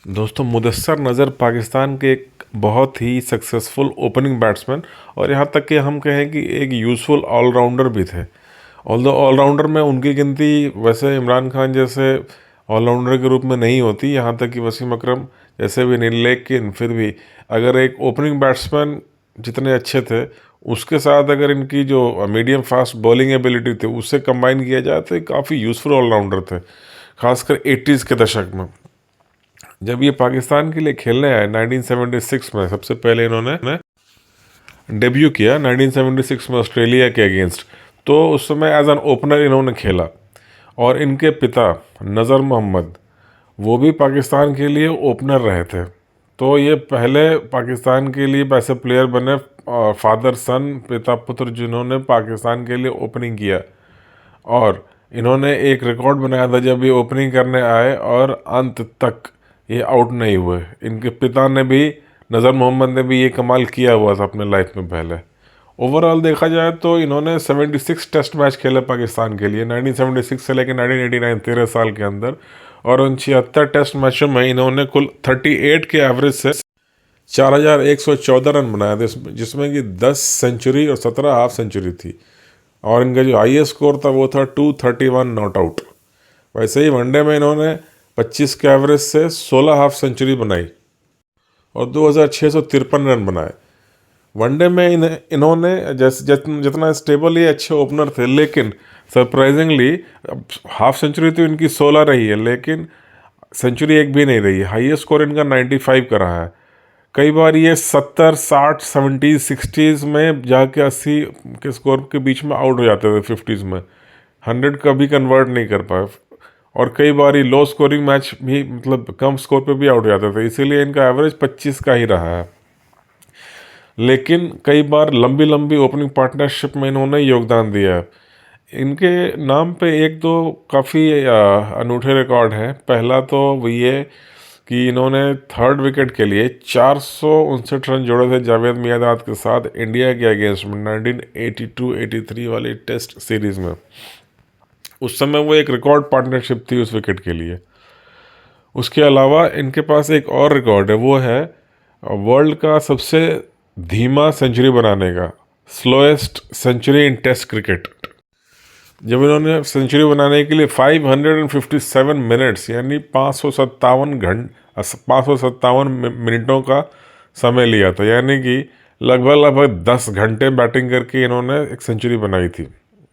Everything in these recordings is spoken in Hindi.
दोस्तों, मुदस्सर नज़र पाकिस्तान के एक बहुत ही सक्सेसफुल ओपनिंग बैट्समैन और यहाँ तक कि हम कहें कि एक यूज़फुल ऑलराउंडर भी थे। ऑल्दो ऑलराउंडर में उनकी गिनती वैसे इमरान खान जैसे ऑलराउंडर के रूप में नहीं होती, यहाँ तक कि वसीम अकरम जैसे भी नहीं, लेकिन फिर भी अगर एक ओपनिंग बैट्समैन जितने अच्छे थे उसके साथ अगर इनकी जो मीडियम फास्ट बॉलिंग एबिलिटी थी उससे कंबाइन किया जाए तो काफ़ी यूज़फुल ऑलराउंडर थे, खासकर 80s के दशक में। जब ये पाकिस्तान के लिए खेलने आए 1976 में, सबसे पहले इन्होंने डेब्यू किया 1976 में ऑस्ट्रेलिया के अगेंस्ट। तो उस समय एज एन ओपनर इन्होंने खेला और इनके पिता नज़र मोहम्मद वो भी पाकिस्तान के लिए ओपनर रहे थे। तो ये पहले पाकिस्तान के लिए वैसे प्लेयर बने, फादर सन, पिता पुत्र, जिन्होंने पाकिस्तान के लिए ओपनिंग किया। और इन्होंने एक रिकॉर्ड बनाया था जब ये ओपनिंग करने आए और अंत तक ये आउट नहीं हुए। इनके पिता ने भी, नज़र मोहम्मद ने भी ये कमाल किया हुआ था अपने लाइफ में पहले। ओवरऑल देखा जाए तो इन्होंने 76 टेस्ट मैच खेले पाकिस्तान के लिए 1976 से लेकर 1989, 13 साल के अंदर। और उन 76 टेस्ट मैचों में इन्होंने कुल 38 के एवरेज से 4114 रन बनाए थे, जिसमें कि 10 सेंचुरी और 17 हाफ सेंचुरी थी। और इनका जो हाईएस्ट स्कोर था वो था 231 नॉट आउट। वैसे ही वनडे में इन्होंने 25 के एवरेज से 16 हाफ सेंचुरी बनाई और 2653 रन बनाए। वनडे में इन्होंने जितना स्टेबल ये अच्छे ओपनर थे, लेकिन सरप्राइजिंगली हाफ सेंचुरी तो इनकी 16 रही है, लेकिन सेंचुरी एक भी नहीं रही है। हाईएस्ट स्कोर इनका 95 का रहा है। कई बार ये 70, 60, 70, 60s में जाके 80 के स्कोर के बीच में आउट हो जाते थे, 50s में 100 कभी कन्वर्ट नहीं कर पाए। और कई बार ही लो स्कोरिंग मैच भी, मतलब कम स्कोर पे भी आउट हो जाते थे, इसीलिए इनका एवरेज 25 का ही रहा है। लेकिन कई बार लंबी लंबी ओपनिंग पार्टनरशिप में इन्होंने योगदान दिया है। इनके नाम पे एक दो काफ़ी अनूठे रिकॉर्ड हैं। पहला तो वो ये कि इन्होंने थर्ड विकेट के लिए 459 रन जोड़े थे जावेद मियांदाद के साथ इंडिया के अगेंस्ट में 1982-83 वाली टेस्ट सीरीज़ में। उस समय वो एक रिकॉर्ड पार्टनरशिप थी उस विकेट के लिए। उसके अलावा इनके पास एक और रिकॉर्ड है, वो है वर्ल्ड का सबसे धीमा सेंचुरी बनाने का, स्लोएस्ट सेंचुरी इन टेस्ट क्रिकेट। जब इन्होंने सेंचुरी बनाने के लिए 557 मिनट्स यानी 557 मिनटों का समय लिया था, यानी कि लगभग लगभग 10 घंटे बैटिंग करके इन्होंने एक सेंचुरी बनाई थी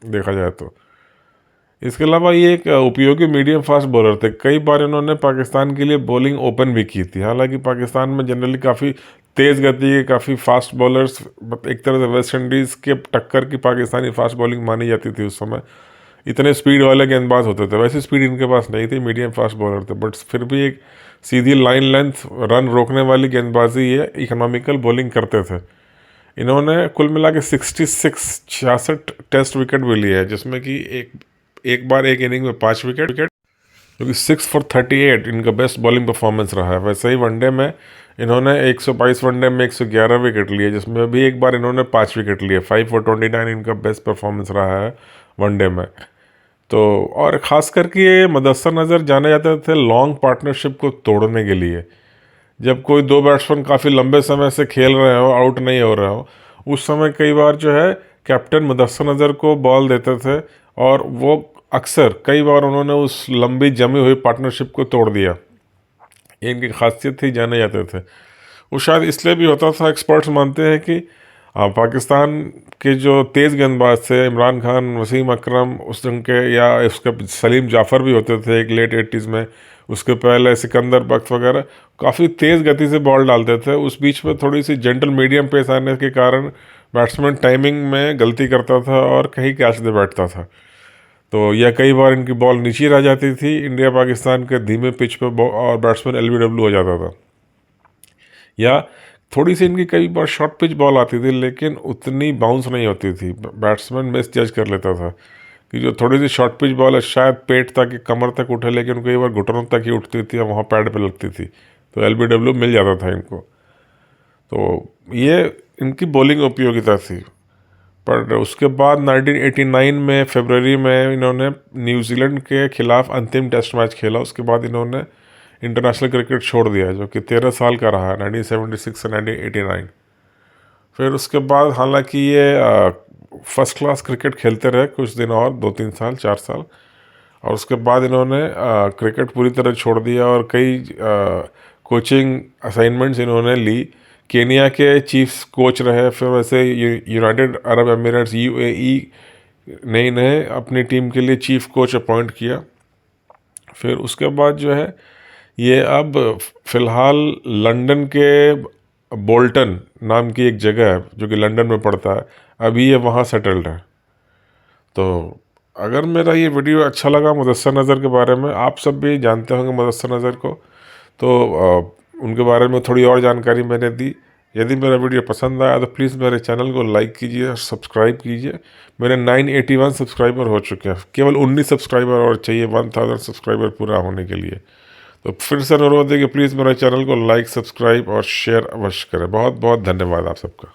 देखा जाए तो। इसके अलावा ये एक उपयोगी मीडियम फास्ट बॉलर थे। कई बार इन्होंने पाकिस्तान के लिए बॉलिंग ओपन भी की थी। हालांकि पाकिस्तान में जनरली काफ़ी तेज़ गति के, काफ़ी फास्ट बॉलर्स, एक तरह से वेस्ट इंडीज़ के टक्कर की पाकिस्तानी फास्ट बॉलिंग मानी जाती थी उस समय। इतने स्पीड वाले गेंदबाज होते थे, वैसे स्पीड इनके पास नहीं थी, मीडियम फास्ट बॉलर थे, बट फिर भी एक सीधी लाइन लेंथ रन रोकने वाली गेंदबाजी, ये इकोनॉमिकल बॉलिंग करते थे। इन्होंने कुल मिला के 66 टेस्ट विकेट भी लिए हैं, जिसमें कि एक बार एक इनिंग में 5 विकेट, जो कि 6 for 38 इनका बेस्ट बॉलिंग परफॉर्मेंस रहा है। वैसे ही वनडे में इन्होंने 122 वनडे में 111 विकेट लिए, जिसमें भी एक बार इन्होंने 5 विकेट लिए। 5 for 29 इनका बेस्ट परफॉर्मेंस रहा है वनडे में। तो और ख़ास करके ये मुदस्सर नज़र जाने जाते थे लॉन्ग पार्टनरशिप को तोड़ने के लिए। जब कोई दो बैट्समैन काफ़ी लंबे समय से खेल रहे हो, आउट नहीं हो रहे हो, उस समय कई बार जो है कैप्टन मुदस्सर नज़र को बॉल देते थे और वो अक्सर कई बार उन्होंने उस लंबी जमी हुई पार्टनरशिप को तोड़ दिया। ये इनकी खासियत थी, जाने जाते थे। वो शायद इसलिए भी होता था, एक्सपर्ट्स मानते हैं कि पाकिस्तान के जो तेज़ गेंदबाज थे, इमरान खान, वसीम अकरम उस ढंग के, या उसके सलीम जाफ़र भी होते थे एक लेट 80s में, उसके पहले सिकंदर बख्त वगैरह, काफ़ी तेज़ गति से बॉल डालते थे। उस बीच में थोड़ी सी जेंटल मीडियम पेस आने के कारण बैट्समैन टाइमिंग में गलती करता था और कहीं कैच दे बैठता था। तो यह कई बार इनकी बॉल नीचे रह जाती थी इंडिया पाकिस्तान के धीमे पिच पे, और बैट्समैन एलबीडब्ल्यू हो जाता था। या थोड़ी सी इनकी कई बार शॉर्ट पिच बॉल आती थी, लेकिन उतनी बाउंस नहीं होती थी, बैट्समैन मिस जज कर लेता था कि जो थोड़ी सी शॉर्ट पिच बॉल है शायद पेट तक, कमर तक उठे, लेकिन कई बार घुटनों तक ही उठती थी और वहाँ पैड पे लगती थी, तो एलबीडब्ल्यू मिल जाता था इनको। तो ये इनकी बॉलिंग उपयोगिता थी। पर उसके बाद 1989 में फरवरी में इन्होंने न्यूजीलैंड के खिलाफ अंतिम टेस्ट मैच खेला। उसके बाद इन्होंने इंटरनेशनल क्रिकेट छोड़ दिया, जो कि 13 साल का रहा, 1976 से 1989। फिर उसके बाद हालांकि ये फर्स्ट क्लास क्रिकेट खेलते रहे कुछ दिन और, 2-3 साल 4 साल, और उसके बाद इन्होंने क्रिकेट पूरी तरह छोड़ दिया और कई कोचिंग असाइनमेंट्स इन्होंने ली। केनिया के चीफ कोच रहे, फिर वैसे यूनाइटेड अरब एमिरेट्स यूएई ने इन्हें अपनी टीम के लिए चीफ कोच अपॉइंट किया। फिर उसके बाद जो है ये अब फ़िलहाल लंदन के बोल्टन नाम की एक जगह है जो कि लंदन में पड़ता है, अभी ये वहाँ सेटल्ड है। तो अगर मेरा ये वीडियो अच्छा लगा मुदस्सर नज़र के बारे में, आप सब भी जानते होंगे मुदस्सर नज़र को, तो उनके बारे में थोड़ी और जानकारी मैंने दी। यदि मेरा वीडियो पसंद आया तो प्लीज़ मेरे चैनल को लाइक कीजिए और सब्सक्राइब कीजिए। मेरे 981 सब्सक्राइबर हो चुके हैं, केवल 19 सब्सक्राइबर और चाहिए 1000 सब्सक्राइबर पूरा होने के लिए। तो फिर से अनुरोध है कि प्लीज़ मेरे चैनल को लाइक, सब्सक्राइब और शेयर अवश्य करें। बहुत बहुत धन्यवाद आप सबका।